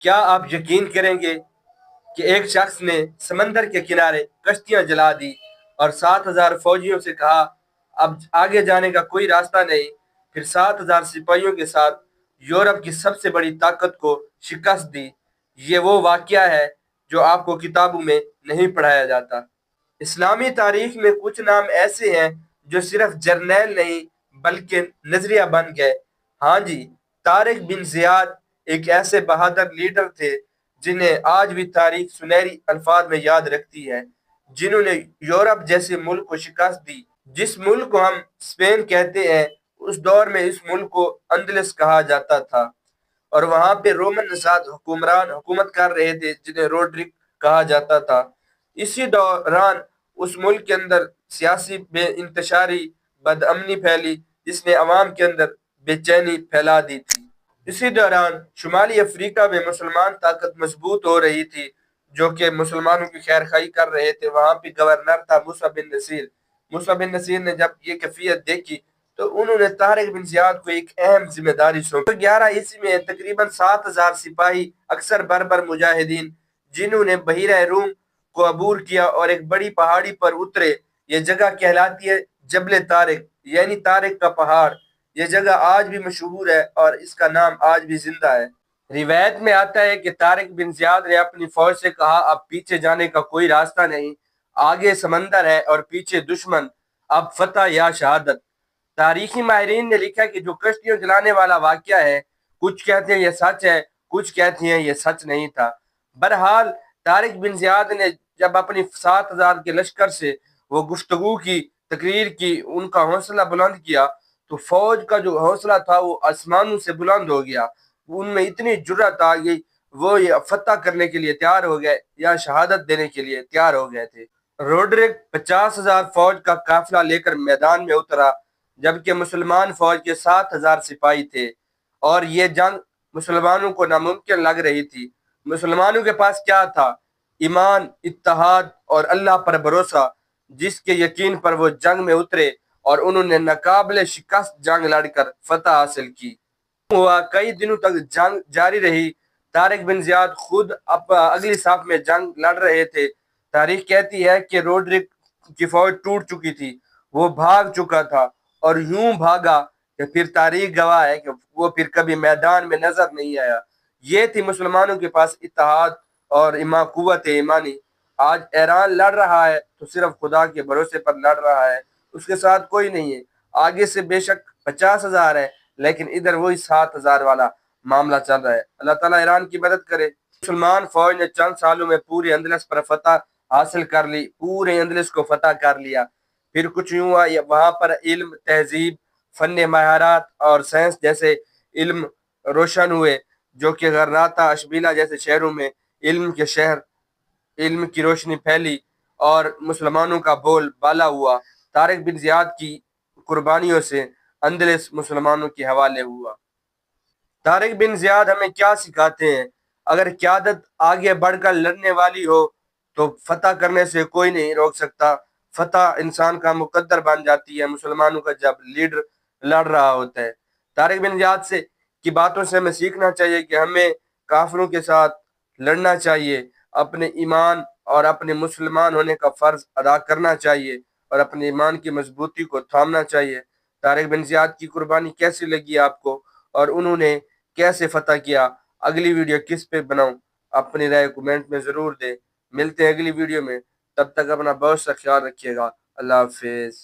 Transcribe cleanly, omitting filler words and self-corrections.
کیا آپ یقین کریں گے کہ ایک شخص نے سمندر کے کنارے کشتیاں جلا دی اور 7,000 فوجیوں سے کہا اب آگے جانے کا کوئی راستہ نہیں، پھر 7,000 سپاہیوں کے ساتھ یورپ کی سب سے بڑی طاقت کو شکست دی۔ یہ وہ واقعہ ہے جو آپ کو کتابوں میں نہیں پڑھایا جاتا۔ اسلامی تاریخ میں کچھ نام ایسے ہیں جو صرف جرنیل نہیں بلکہ نظریہ بن گئے۔ ہاں جی، طارق بن زیاد ایک ایسے بہادر لیڈر تھے جنہیں آج بھی تاریخ سنہری الفاظ میں یاد رکھتی ہے، جنہوں نے یورپ جیسے ملک کو شکست دی۔ جس ملک کو ہم اسپین کہتے ہیں، اس دور میں اس ملک کو اندلس کہا جاتا تھا، اور وہاں پہ رومن نژاد حکمران حکومت کر رہے تھے جنہیں روڈرک کہا جاتا تھا۔ اسی دوران اس ملک کے اندر سیاسی بے انتشاری، بد امنی پھیلی جس نے عوام کے اندر بے چینی پھیلا دی تھی۔ اسی دوران شمالی افریقہ میں مسلمان طاقت مضبوط ہو رہی تھی جو کہ مسلمانوں کی خیر خواہی کر رہے تھے۔ وہاں پہ گورنر تھا موسیٰ بن نصیر۔ موسیٰ بن نصیر نے جب یہ کیفیت دیکھی تو انہوں نے طارق بن زیاد کو ایک اہم ذمہ داری سونپی۔ 11 میں تقریباً 7,000 سپاہی اکثر بربر مجاہدین جنہوں نے بحیرہ روم کو عبور کیا اور ایک بڑی پہاڑی پر اترے۔ یہ جگہ کہلاتی ہے جبل طارق، یعنی طارق کا پہاڑ۔ یہ جگہ آج بھی مشہور ہے اور اس کا نام آج بھی زندہ ہے۔ روایت میں آتا ہے کہ طارق بن زیاد نے اپنی فوج سے کہا اب پیچھے جانے کا کوئی راستہ نہیں، آگے سمندر ہے اور پیچھے دشمن، اب فتح یا شہادت۔ تاریخی ماہرین نے لکھا کہ جو کشتیوں جلانے والا واقعہ ہے، کچھ کہتے ہیں یہ سچ ہے، کچھ کہتے ہیں یہ سچ نہیں تھا۔ بہرحال طارق بن زیاد نے جب اپنی 7,000 کے لشکر سے وہ گفتگو کی، تقریر کی، ان کا حوصلہ بلند کیا تو فوج کا جو حوصلہ تھا وہ آسمانوں سے بلند ہو گیا۔ ان میں اتنی جرأت آ گئی، وہ یہ فتح کرنے کے لیے تیار ہو گئے یا شہادت دینے کے لیے تیار ہو گئے تھے۔ روڈرک 50,000 فوج کا قافلہ لے کر میدان میں اترا، جبکہ مسلمان فوج کے 7,000 سپاہی تھے، اور یہ جنگ مسلمانوں کو ناممکن لگ رہی تھی۔ مسلمانوں کے پاس کیا تھا؟ ایمان، اتحاد اور اللہ پر بھروسہ، جس کے یقین پر وہ جنگ میں اترے اور انہوں نے ناقابل شکست جنگ لڑ کر فتح حاصل کی۔ ہوا کئی دنوں تک جنگ جاری رہی۔ طارق بن زیاد خود اگلی صف میں جنگ لڑ رہے تھے۔ تاریخ کہتی ہے کہ روڈرک کی فوج ٹوٹ چکی تھی، وہ بھاگ چکا تھا، اور یوں بھاگا کہ پھر تاریخ گواہ ہے کہ وہ پھر کبھی میدان میں نظر نہیں آیا۔ یہ تھی مسلمانوں کے پاس اتحاد اور قوت ایمانی۔ آج ایران لڑ رہا ہے تو صرف خدا کے بھروسے پر لڑ رہا ہے، اس کے ساتھ کوئی نہیں ہے۔ آگے سے بے شک 50,000 ہے، لیکن ادھر وہی 7,000 والا معاملہ چل رہا ہے۔ اللہ تعالیٰ ایران کی مدد کرے۔ مسلمان فوج نے چند سالوں میں پورے اندلس پر فتح حاصل کر لی، پورے اندلس کو فتح کر لیا۔ پھر کچھ یوں ہوا، وہاں پر علم، تہذیب، فن مہارات اور سائنس جیسے علم روشن ہوئے، جو کہ غرناطہ، اشبیلا جیسے شہروں میں علم کے شہر، علم کی روشنی پھیلی اور مسلمانوں کا بول بالا ہوا۔ طارق بن زیاد کی قربانیوں سے اندلس مسلمانوں کے حوالے ہوا۔ طارق بن زیاد ہمیں کیا سکھاتے ہیں؟ اگر قیادت آگے بڑھ کر لڑنے والی ہو تو فتح کرنے سے کوئی نہیں روک سکتا۔ فتح انسان کا مقدر بن جاتی ہے مسلمانوں کا جب لیڈر لڑ رہا ہوتا ہے۔ طارق بن زیاد کی باتوں سے ہمیں سیکھنا چاہیے کہ ہمیں کافروں کے ساتھ لڑنا چاہیے، اپنے ایمان اور اپنے مسلمان ہونے کا فرض ادا کرنا چاہیے اور اپنے ایمان کی مضبوطی کو تھامنا چاہیے۔ طارق بن زیاد کی قربانی کیسی لگی آپ کو، اور انہوں نے کیسے فتح کیا؟ اگلی ویڈیو کس پہ بناؤں؟ اپنی رائے کومنٹ میں ضرور دیں۔ ملتے ہیں اگلی ویڈیو میں، تب تک اپنا بہت سا خیال رکھیے گا۔ اللہ حافظ۔